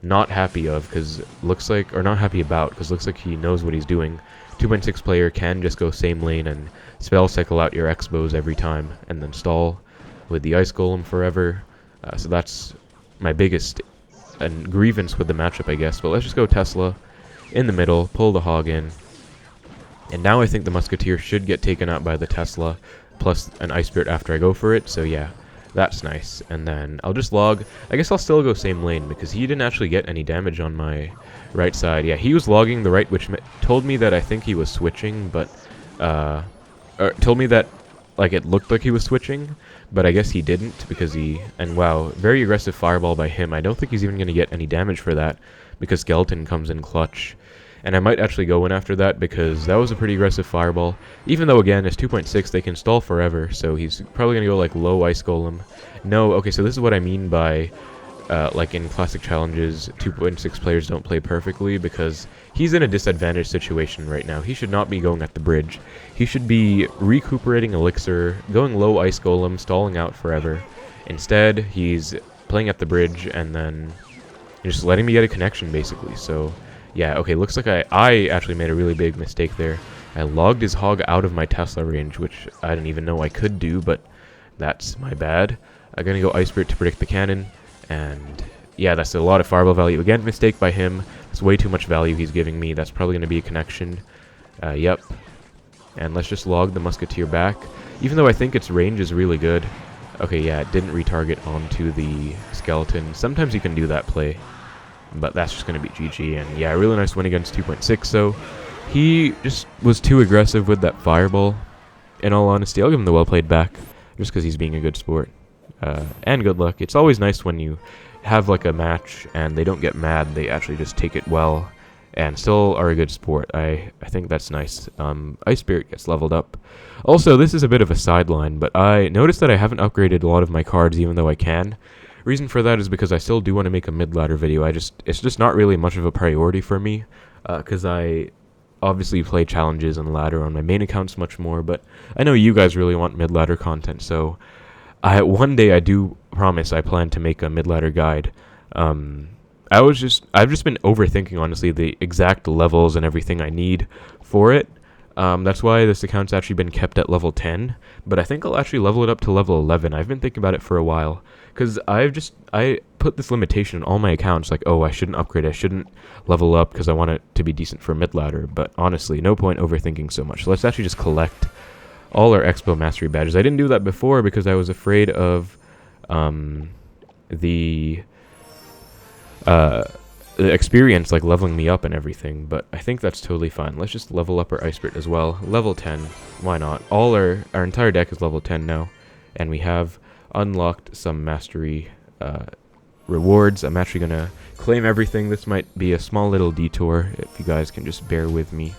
S1: not happy of, because looks like, or not happy about, because looks like he knows what he's doing. 2.6 player can just go same lane and spell cycle out your Xbows every time, and then stall with the Ice Golem forever. So that's my biggest grievance with the matchup, I guess. But let's just go Tesla in the middle, pull the Hog in, and now I think the Musketeer should get taken out by the Tesla, plus an Ice Spirit after I go for it, so yeah. That's nice. And then I'll just log. I guess I'll still go same lane because he didn't actually get any damage on my right side. Yeah, he was logging the right, which told me that I think he was switching, but told me that like it looked like he was switching, but I guess he didn't because he, and wow, very aggressive fireball by him. I don't think he's even going to get any damage for that because Skeleton comes in clutch. And I might actually go in after that because that was a pretty aggressive fireball. Even though, again, it's 2.6, they can stall forever. So he's probably going to go, like, low Ice Golem. No, okay, so this is what I mean by, like, in Classic Challenges, 2.6 players don't play perfectly because he's in a disadvantaged situation right now. He should not be going at the bridge. He should be recuperating Elixir, going low Ice Golem, stalling out forever. Instead, he's playing at the bridge and then just letting me get a connection, basically. So yeah, okay, looks like I actually made a really big mistake there. I logged his Hog out of my Tesla range, which I didn't even know I could do, but that's my bad. I'm going to go Ice Spirit to predict the cannon, and yeah, that's a lot of fireball value. Again, mistake by him. It's way too much value he's giving me. That's probably going to be a connection. Yep. And let's just log the Musketeer back, even though I think its range is really good. Okay, yeah, it didn't retarget onto the Skeleton. Sometimes you can do that play, but that's just going to be GG. And yeah, really nice win against 2.6. So he just was too aggressive with that fireball. In all honesty, I'll give him the well played back just because he's being a good sport. And good luck. It's always nice when you have like a match and they don't get mad. They actually just take it well and still are a good sport. I think that's nice. Ice Spirit gets leveled up. Also, this is a bit of a sideline, but I noticed that I haven't upgraded a lot of my cards even though I can. Reason for that is because I still do want to make a mid-ladder video. It's just not really much of a priority for me, because I obviously play challenges and ladder on my main accounts much more, but I know you guys really want mid-ladder content, so One day I do promise I plan to make a mid-ladder guide. I've just been overthinking, honestly, the exact levels and everything I need for it. That's why this account's actually been kept at level 10, but I think I'll actually level it up to level 11. I've been thinking about it for a while, because I put this limitation on all my accounts, like, oh, I shouldn't upgrade, I shouldn't level up because I want it to be decent for mid-ladder, but honestly, no point overthinking so much. So let's actually just collect all our Xbow Mastery badges. I didn't do that before because I was afraid of the experience, like, leveling me up and everything, but I think that's totally fine. Let's just level up our Ice Spirit as well. Level 10, why not? All our entire deck is level 10 now, and we have unlocked some mastery rewards. I'm actually gonna claim everything. This might be a small little detour, if you guys can just bear with me,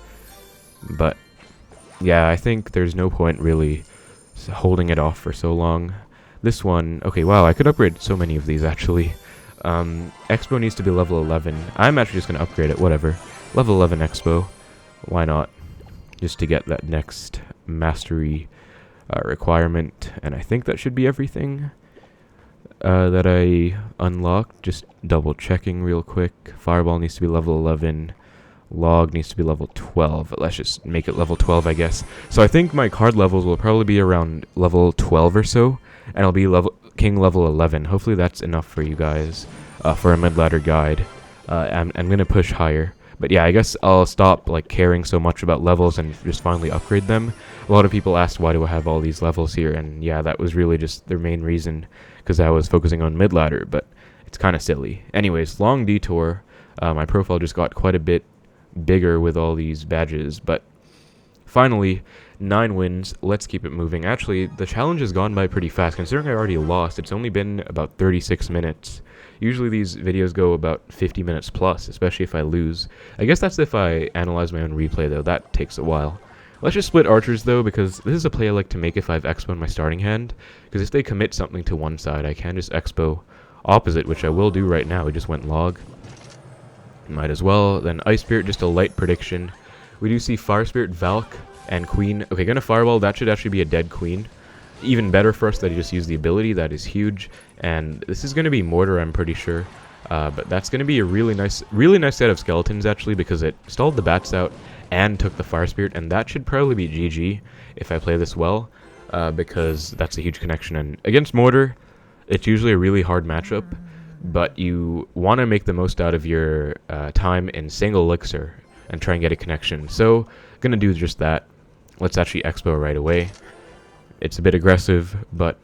S1: but yeah, I think there's no point really holding it off for so long. This one, okay, wow, I could upgrade so many of these, actually. Xbow needs to be level 11. I'm actually just going to upgrade it, whatever. Level 11 Xbow. Why not? Just to get that next mastery requirement. And I think that should be everything that I unlocked. Just double checking real quick. Fireball needs to be level 11. Log needs to be level 12. Let's just make it level 12, I guess. So I think my card levels will probably be around level 12 or so. And I'll be King level 11. Hopefully that's enough for you guys for a mid-ladder guide. I'm going to push higher. But yeah, I guess I'll stop like caring so much about levels and just finally upgrade them. A lot of people asked why do I have all these levels here, and yeah, that was really just their main reason, because I was focusing on mid-ladder, but it's kind of silly. Anyways, long detour. My profile just got quite a bit bigger with all these badges, but finally 9 wins. Let's keep it moving. Actually, the challenge has gone by pretty fast considering I already lost. It's only been about 36 minutes. Usually these videos go about 50 minutes plus, especially if I lose. I guess that's if I analyze my own replay, though. That takes a while. Let's just split archers, though, because this is a play I like to make if I have Xbow in my starting hand, because if they commit something to one side, I can just Xbow opposite, which I will do right now. We just went log. Might as well. Then Ice Spirit, just a light prediction. We do see Fire Spirit, Valk, and Queen. Okay, gonna Fireball. That should actually be a dead Queen. Even better for us that he just used the ability. That is huge. And this is gonna be Mortar, I'm pretty sure. But that's gonna be a really nice set of skeletons, actually, because it stalled the bats out and took the Fire Spirit, and that should probably be GG if I play this well, because that's a huge connection. And against Mortar, it's usually a really hard matchup, but you want to make the most out of your time in single Elixir and try and get a connection. So, gonna do just that. Let's actually Xbow right away. It's a bit aggressive, but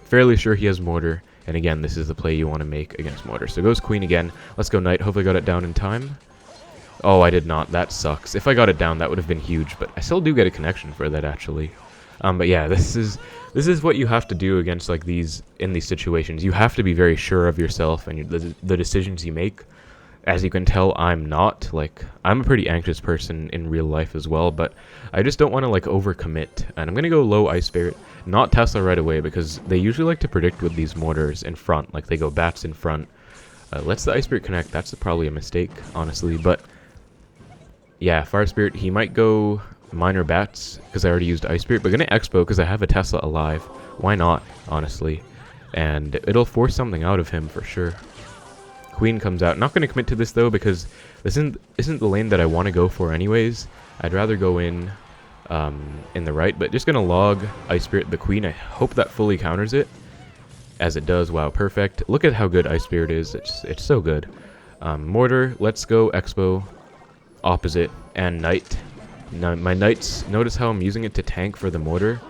S1: fairly sure he has Mortar. And again, this is the play you want to make against Mortar. So goes Queen again. Let's go Knight. Hopefully I got it down in time. Oh, I did not. That sucks. If I got it down, that would have been huge. But I still do get a connection for that, actually. But yeah, this is what you have to do against like these situations. You have to be very sure of yourself and the decisions you make. As you can tell, I'm not. Like, I'm a pretty anxious person in real life as well, but I just don't want to like overcommit. And I'm gonna go low Ice Spirit, not Tesla right away, because they usually like to predict with these mortars in front. Like they go bats in front. Lets the Ice Spirit connect. That's probably a mistake, honestly. But yeah, Fire Spirit. He might go minor bats because I already used Ice Spirit, but gonna Expo because I have a Tesla alive. Why not, honestly? And it'll force something out of him for sure. Queen comes out. Not going to commit to this though because this isn't the lane that I want to go for anyways. I'd rather go in the right, but just going to log Ice Spirit the Queen. I hope that fully counters it. As it does. Wow, perfect. Look at how good Ice Spirit is. It's so good. Mortar, let's go Expo opposite and Knight. Now, my Knights, notice how I'm using it to tank for the Mortar,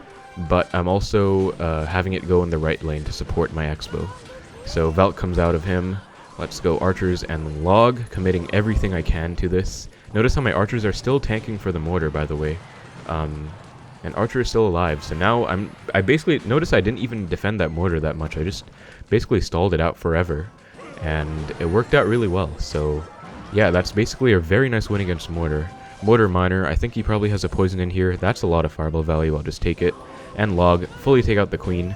S1: but I'm also having it go in the right lane to support my Expo. So Valk comes out of him. Let's go Archers and then Log, committing everything I can to this. Notice how my Archers are still tanking for the Mortar, by the way. And Archer is still alive, so now I basically, notice I didn't even defend that Mortar that much. I just basically stalled it out forever, and it worked out really well. So yeah, that's basically a very nice win against Mortar. Mortar Miner, I think he probably has a poison in here. That's a lot of fireball value, I'll just take it. And Log, fully take out the Queen.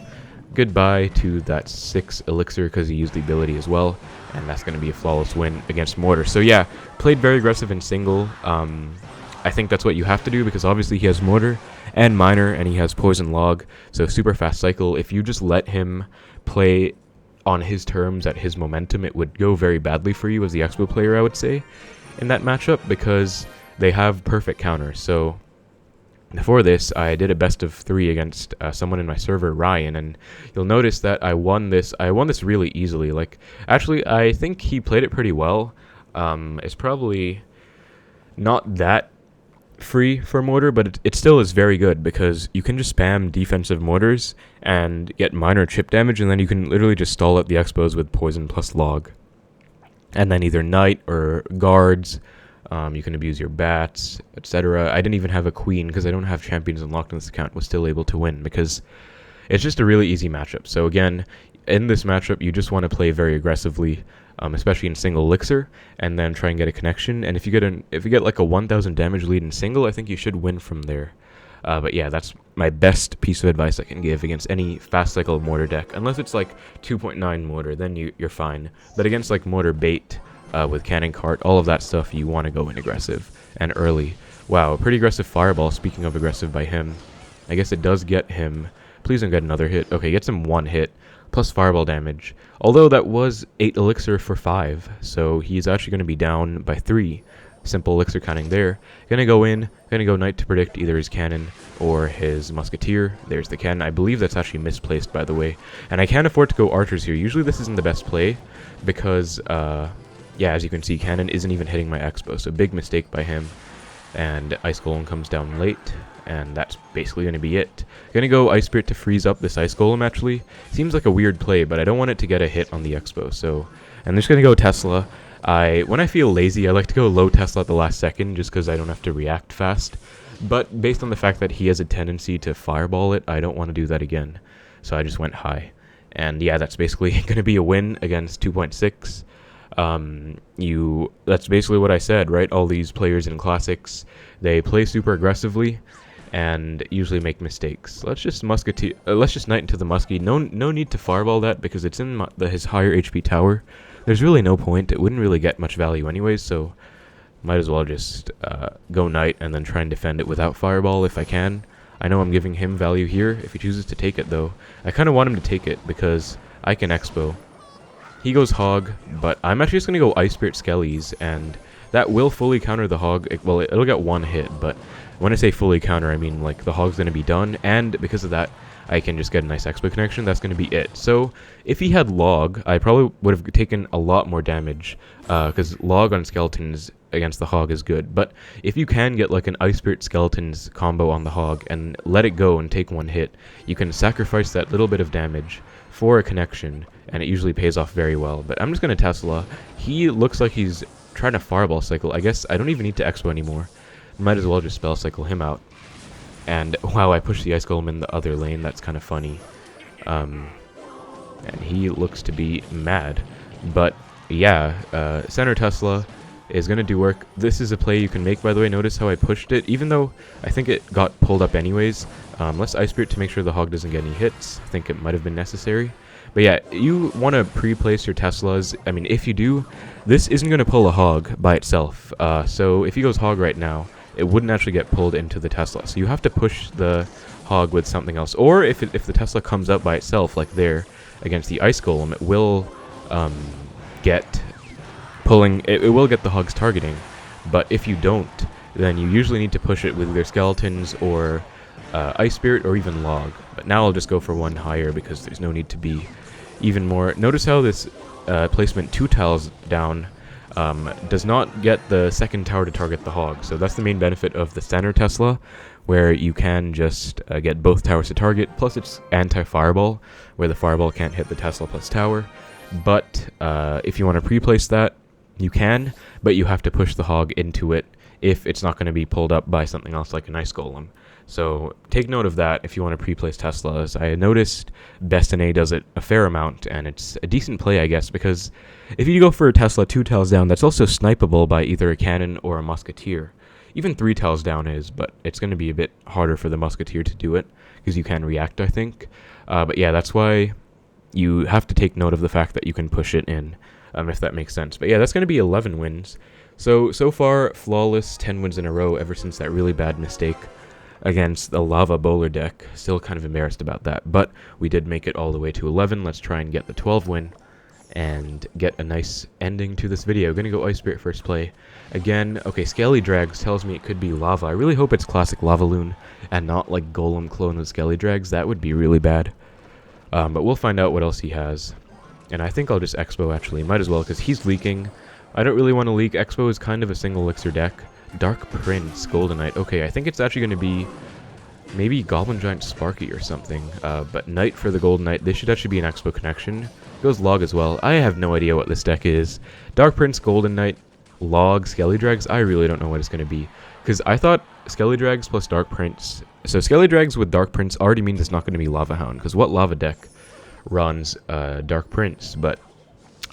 S1: Goodbye to that 6 Elixir because he used the ability as well. And that's going to be a flawless win against Mortar. So yeah, played very aggressive in single. I think that's what you have to do, because obviously he has Mortar and Miner, and he has Poison Log, so super fast cycle. If you just let him play on his terms at his momentum, it would go very badly for you as the Xbow player, I would say, in that matchup, because they have perfect counters. So before this, I did a best of 3 against someone in my server, Ryan, and you'll notice that I won this really easily. Like, actually, I think he played it pretty well. It's probably not that free for Mortar, but it still is very good, because you can just spam defensive Mortars and get minor chip damage, and then you can literally just stall out the Xbows with Poison plus Log. And then either Knight or Guards, you can abuse your Bats, etc. I didn't even have a Queen, because I don't have champions unlocked in this account, was still able to win, because it's just a really easy matchup. So again, in this matchup, you just want to play very aggressively, especially in single Elixir, and then try and get a connection. And if you get like a 1,000 damage lead in single, I think you should win from there. But yeah, that's my best piece of advice I can give against any fast cycle Mortar deck. Unless it's like 2.9 Mortar, then you're fine. But against like Mortar Bait with Cannon Cart, all of that stuff, you want to go in aggressive and early. Wow, a pretty aggressive Fireball. Speaking of aggressive by him, I guess it does get him. Please don't get another hit. Okay, gets him 1 hit. Plus Fireball damage, although that was 8 Elixir for 5, so he's actually going to be down by 3. Simple Elixir counting there. Gonna go Knight to predict either his Cannon or his Musketeer. There's the Cannon. I believe that's actually misplaced, by the way. And I can't afford to go Archers here. Usually this isn't the best play, because, yeah, as you can see, Cannon isn't even hitting my Xbow, so big mistake by him. And Ice Golem comes down late, and that's basically going to be it. Gonna go Ice Spirit to freeze up this Ice Golem, actually. Seems like a weird play, but I don't want it to get a hit on the Xbow, so... I'm just gonna go Tesla. When I feel lazy, I like to go low Tesla at the last second, just because I don't have to react fast. But based on the fact that he has a tendency to fireball it, I don't want to do that again. So I just went high. And yeah, that's basically gonna be a win against 2.6. That's basically what I said, right? All these players in Classics, they play super aggressively and usually make mistakes. Let's just Knight into the Muskie. No need to fireball that, because it's in his higher HP tower. There's really no point. It wouldn't really get much value anyways, so might as well just go Knight and then try and defend it without fireball if I can. I know I'm giving him value here if he chooses to take it, though. I kind of want him to take it because I can Expo. He goes Hog, but I'm actually just going to go Ice Spirit Skellies, and that will fully counter the Hog. Well, it'll get 1 hit, but when I say fully counter, I mean like the Hog's going to be done, and because of that, I can just get a nice Expo connection. That's going to be it. So if he had Log, I probably would have taken a lot more damage, because Log on Skeletons against the Hog is good. But if you can get like an Ice Spirit Skeletons combo on the Hog and let it go and take 1 hit, you can sacrifice that little bit of damage for a connection, and it usually pays off very well. But I'm just going to Tesla. He looks like he's trying to Fireball Cycle. I guess I don't even need to Expo anymore. Might as well just Spell Cycle him out. And wow, I pushed the Ice Golem in the other lane. That's kind of funny. And he looks to be mad. But yeah, center Tesla is going to do work. This is a play you can make, by the way. Notice how I pushed it, even though I think it got pulled up anyways. Let's Ice Spirit to make sure the Hog doesn't get any hits. I think it might have been necessary. But yeah, you want to pre-place your Teslas. I mean, if you do, this isn't going to pull a Hog by itself. So if he goes Hog right now, it wouldn't actually get pulled into the Tesla. So you have to push the Hog with something else. Or if the Tesla comes up by itself, like there, against the Ice Golem, it will get pulling. It will get the Hog's targeting. But if you don't, then you usually need to push it with either Skeletons or Ice Spirit or even Log. But now I'll just go for 1 higher because there's no need to be even more. Notice how this placement 2 tiles down does not get the second tower to target the Hog. So that's the main benefit of the center Tesla, where you can just get both towers to target, plus it's anti-fireball, where the fireball can't hit the Tesla plus tower. But if you want to pre-place that, you can, but you have to push the Hog into it if it's not going to be pulled up by something else like an Ice Golem. So take note of that if you want to pre-place Teslas. I noticed Destiny does it a fair amount, and it's a decent play, I guess, because if you go for a Tesla 2 tiles down, that's also snipeable by either a Cannon or a Musketeer. Even 3 tiles down is, but it's going to be a bit harder for the Musketeer to do it, because you can react, I think. But yeah, that's why you have to take note of the fact that you can push it in, if that makes sense. But yeah, that's going to be 11 wins. So far, flawless 10 wins in a row ever since that really bad mistake against the Lava Bowler deck. Still kind of embarrassed about that, but we did make it all the way to 11. Let's try and get the 12 win and get a nice ending to this video. Gonna go Ice Spirit first play. Again, okay, Scaly Drags tells me it could be Lava. I really hope it's classic LavaLoon and not like Golem clone with Scaly Drags. That would be really bad. But we'll find out what else he has. And I think I'll just Xbow actually. Might as well, because he's leaking. I don't really want to leak. Xbow is kind of a single elixir deck. Dark Prince, Golden Knight. Okay, I think it's actually going to be maybe Goblin Giant Sparky or something. But Knight for the Golden Knight. This should actually be an Xbow connection. Goes Log as well. I have no idea what this deck is. Dark Prince, Golden Knight, Log, Skelly Drags. I really don't know what it's going to be. Because I thought Skelly Drags plus Dark Prince. So Skelly Drags with Dark Prince already means it's not going to be Lava Hound. Because what Lava deck runs Dark Prince? But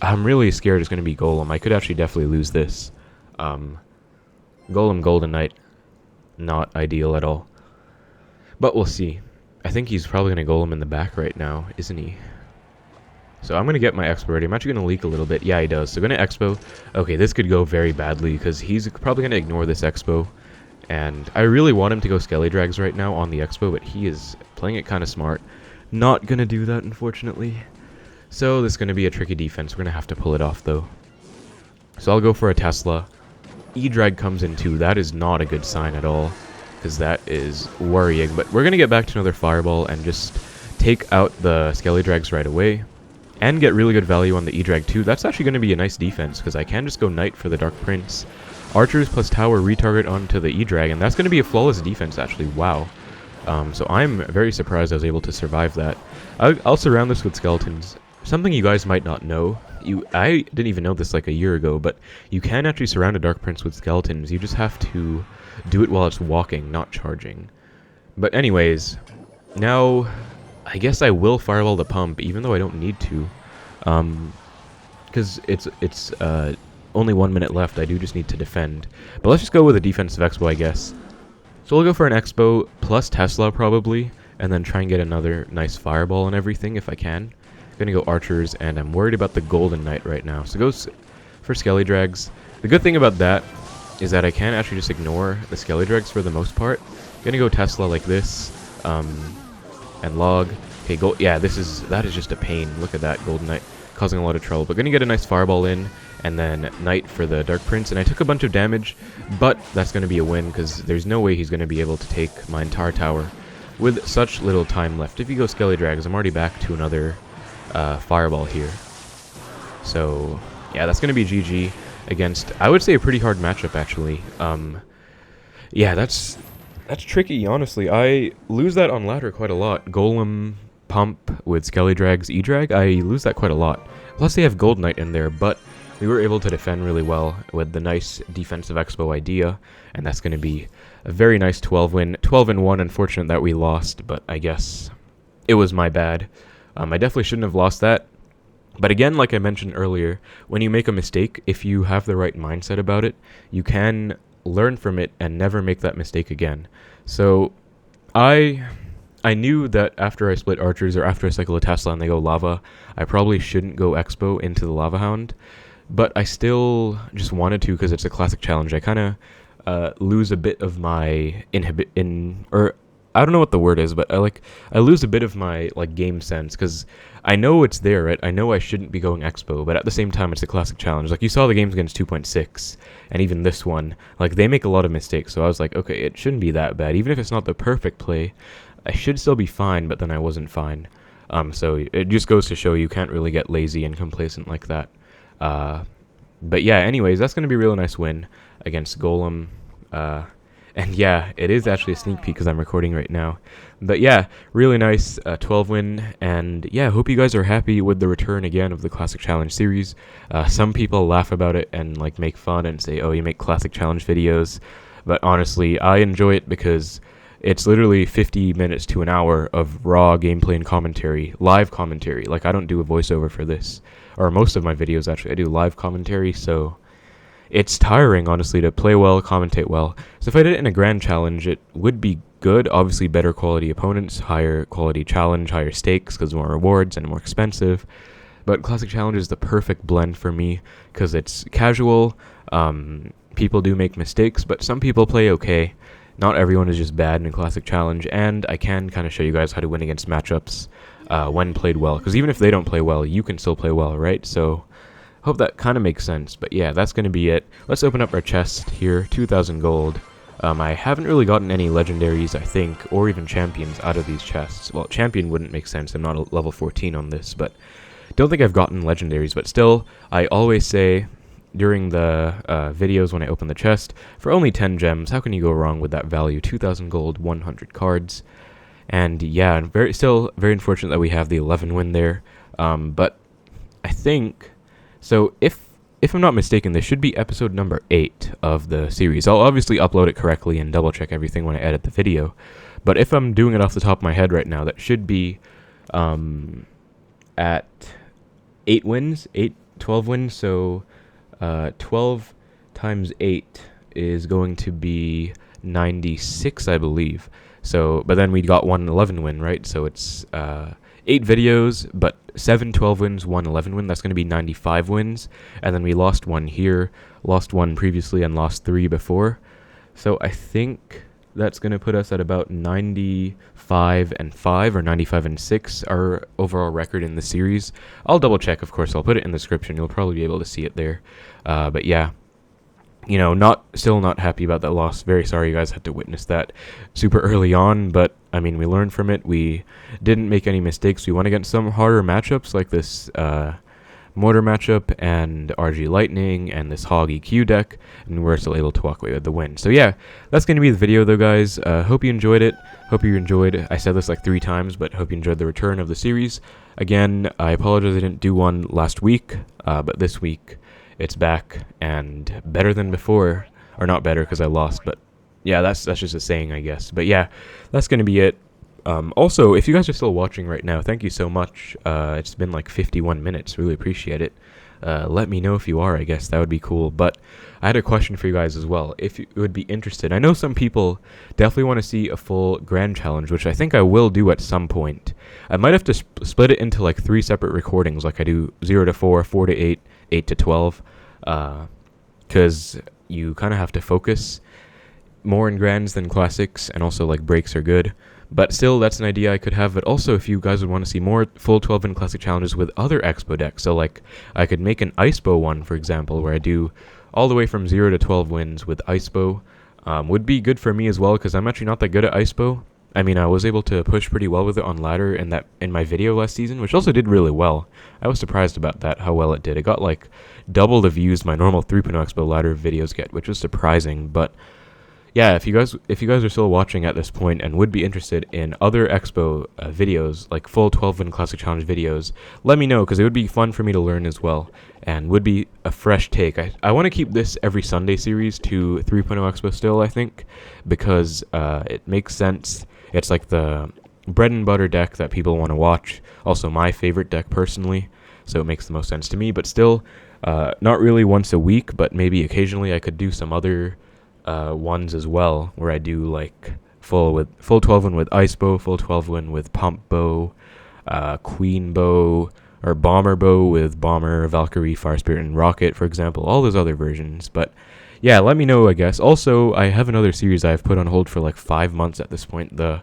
S1: I'm really scared it's going to be Golem. I could actually definitely lose this. Golem, Golden Knight, not ideal at all. But we'll see. I think he's probably going to Golem in the back right now, isn't he? So I'm going to get my Expo ready. I'm actually going to leak a little bit. Yeah, he does. So going to Expo. Okay, this could go very badly because he's probably going to ignore this Expo. And I really want him to go Skelly Drags right now on the Expo, but he is playing it kind of smart. Not going to do that, unfortunately. So this is going to be a tricky defense. We're going to have to pull it off, though. So I'll go for a Tesla. E-Drag comes in too. That is not a good sign at all, because that is worrying. But we're going to get back to another Fireball and just take out the Skelly Drags right away. And get really good value on the E-Drag too. That's actually going to be a nice defense, because I can just go Knight for the Dark Prince. Archers plus Tower retarget onto the E-Drag, and that's going to be a flawless defense actually. Wow. So I'm very surprised I was able to survive that. I'll surround this with skeletons. Something you guys might not know. I didn't even know this like a year ago, but you can actually surround a Dark Prince with skeletons. You just have to do it while it's walking, not charging. But anyways, now I guess I will Fireball the pump, even though I don't need to. Because it's only 1 minute left. I do just need to defend. But let's just go with a defensive Expo, I guess. So we'll go for an Expo plus Tesla probably, and then try and get another nice Fireball and everything if I can. Gonna go Archers, and I'm worried about the Golden Knight right now. So goes for Skelly Drags. The good thing about that is that I can actually just ignore the Skelly Drags for the most part. Gonna go Tesla like this, and Log. Okay, yeah, that is just a pain. Look at that, Golden Knight causing a lot of trouble. But gonna get a nice Fireball in, and then Knight for the Dark Prince. And I took a bunch of damage, but that's gonna be a win, because there's no way he's gonna be able to take my entire tower with such little time left. If you go Skelly Drags, I'm already back to another Fireball here. So yeah, that's gonna be GG against, I would say, a pretty hard matchup actually. Yeah, that's tricky, honestly. I lose that on ladder quite a lot. Golem pump with Skelly Drags, E-Drag, I lose that quite a lot. Plus they have Gold Knight in there, but we were able to defend really well with the nice defensive Expo idea, and that's going to be a very nice 12 win. 12-1, unfortunate that we lost, but I guess it was my bad. I definitely shouldn't have lost that. But again, like I mentioned earlier, when you make a mistake, if you have the right mindset about it, you can learn from it and never make that mistake again. So I knew that after I split Archers, or after I cycle a Tesla and they go Lava, I probably shouldn't go Expo into the Lava Hound. But I still just wanted to, because it's a classic challenge. I kind of lose a bit of my I don't know what the word is, but I lose a bit of my game sense, because I know it's there, right? I know I shouldn't be going Expo, but at the same time, it's a classic challenge. Like, you saw the games against 2.6, and even this one, they make a lot of mistakes. So I was like, okay, it shouldn't be that bad. Even if it's not the perfect play, I should still be fine, but then I wasn't fine. So it just goes to show you can't really get lazy and complacent like that. But yeah, anyways, that's going to be a really nice win against Golem. And yeah, it is actually a sneak peek because I'm recording right now. But yeah, really nice 12 win. And yeah, hope you guys are happy with the return again of the Classic Challenge series. Some people laugh about it and make fun and say, oh, you make Classic Challenge videos. But honestly, I enjoy it because it's literally 50 minutes to an hour of raw gameplay and commentary, live commentary. I don't do a voiceover for this, or most of my videos actually. I do live commentary, so it's tiring, honestly, to play well, commentate well. So if I did it in a grand challenge, it would be good. Obviously, better quality opponents, higher quality challenge, higher stakes, because more rewards and more expensive. but Classic Challenge is the perfect blend for me because it's casual. People do make mistakes, but some people play okay. Not everyone is just bad in a Classic Challenge, and I can kind of show you guys how to win against matchups when played well, because even if they don't play well, you can still play well, right? So hope that kind of makes sense. But yeah, that's going to be it. Let's open up our chest here. 2,000 gold. I haven't really gotten any legendaries, I think, or even champions out of these chests. Well, champion wouldn't make sense. I'm not a level 14 on this, but don't think I've gotten legendaries. But still, I always say during the videos when I open the chest, for only 10 gems, how can you go wrong with that value? 2,000 gold, 100 cards. And yeah, still very unfortunate that we have the 11 win there. But I think, so if I'm not mistaken, this should be episode number 8 of the series. I'll obviously upload it correctly and double check everything when I edit the video. But if I'm doing it off the top of my head right now, that should be at 8 wins, 12 wins. So 12 times 8 is going to be 96, I believe. So, but then we got 1 11 win, right? So it's 8 videos, but 7 12 wins, 1 11 win. That's going to be 95 wins. And then we lost 1 here, lost 1 previously, and lost 3 before. So I think that's going to put us at about 95 and 5 or 95 and 6, our overall record in the series. I'll double check, of course. I'll put it in the description. You'll probably be able to see it there. But yeah, you know, still not happy about that loss. Very sorry you guys had to witness that super early on, but I mean, we learned from it. We didn't make any mistakes. We went against some harder matchups like this Mortar matchup and RG Lightning and this Hog EQ deck, and we're still able to walk away with the win. So yeah, that's going to be the video though, guys. Hope you enjoyed it. Hope you enjoyed, I said this like 3 times, but hope you enjoyed the return of the series. Again, I apologize I didn't do one last week, but this week it's back and better than before, or not better because I lost, but yeah, that's just a saying, I guess. But yeah, that's going to be it. Also, if you guys are still watching right now, thank you so much. It's been like 51 minutes. Really appreciate it. Let me know if you are, I guess. That would be cool. But I had a question for you guys as well, if you would be interested. I know some people definitely want to see a full grand challenge, which I think I will do at some point. I might have to split it into like 3 separate recordings, like I do 0 to 4, 4 to 8, 8 to 12, because you kind of have to focus more in grands than classics, and also like breaks are good. But still, that's an idea I could have. But also, if you guys would want to see more full 12 and classic challenges with other Xbow decks, so like I could make an Icebow one, for example, where I do all the way from 0 to 12 wins with Icebow. Would be good for me as well, because I'm actually not that good at Icebow. I mean, I was able to push pretty well with it on ladder in my video last season, which also did really well. I was surprised about that, how well it did. It got like double the views my normal 3.0 Xbow ladder videos get, which was surprising. But yeah, if you guys are still watching at this point and would be interested in other Xbow videos, like full 12-win classic challenge videos, let me know, because it would be fun for me to learn as well, and would be a fresh take. I want to keep this every Sunday series to 3.0 Xbow still, I think, because it makes sense. It's like the bread and butter deck that people want to watch. Also my favorite deck personally, so it makes the most sense to me. But still, not really once a week, but maybe occasionally I could do some other ones as well, where I do like full 12-win with Icebow, full 12-win with Pump Bow, Queen Bow, or Bomber Bow with Bomber, Valkyrie, Fire Spirit, and Rocket, for example. All those other versions. But yeah, let me know, I guess. Also, I have another series I've put on hold for like 5 months at this point, the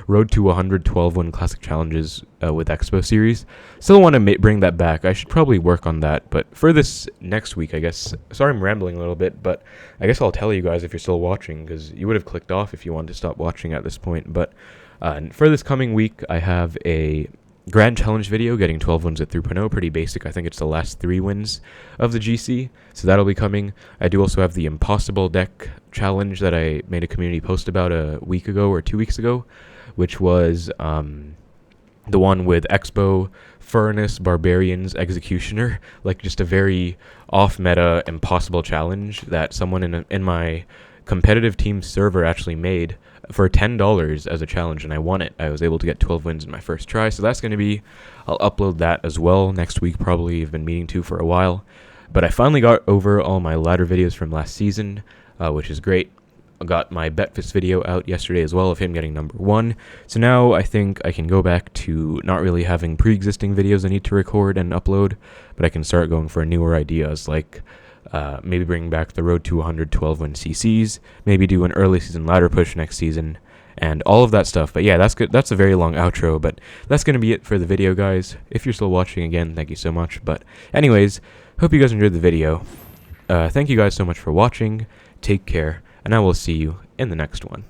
S1: Road to 100 12-win Classic Challenges with Expo series. Still want to bring that back. I should probably work on that, but for this next week, I guess. Sorry I'm rambling a little bit, but I guess I'll tell you guys if you're still watching, because you would have clicked off if you wanted to stop watching at this point. But for this coming week, I have a Grand Challenge video, getting 12 wins at 3.0, pretty basic. I think it's the last 3 wins of the GC, so that'll be coming. I do also have the Impossible Deck Challenge that I made a community post about a week ago or 2 weeks ago, which was the one with Xbow, Furnace, Barbarians, Executioner, like just a very off-meta impossible challenge that someone in my competitive team server actually made for $10 as a challenge, and I won it. I was able to get 12 wins in my first try, so that's going to be, I'll upload that as well next week probably. I've been meaning to for a while, but I finally got over all my ladder videos from last season, which is great. got my Betfas video out yesterday as well of him getting number 1. So now I think I can go back to not really having pre-existing videos I need to record and upload, but I can start going for newer ideas like maybe bringing back the Road to 100 12-win CCs, maybe do an early season ladder push next season, and all of that stuff. But yeah, that's good. That's a very long outro, but that's going to be it for the video, guys. If you're still watching, again, thank you so much. But anyways, hope you guys enjoyed the video. Thank you guys so much for watching. Take care, and I will see you in the next one.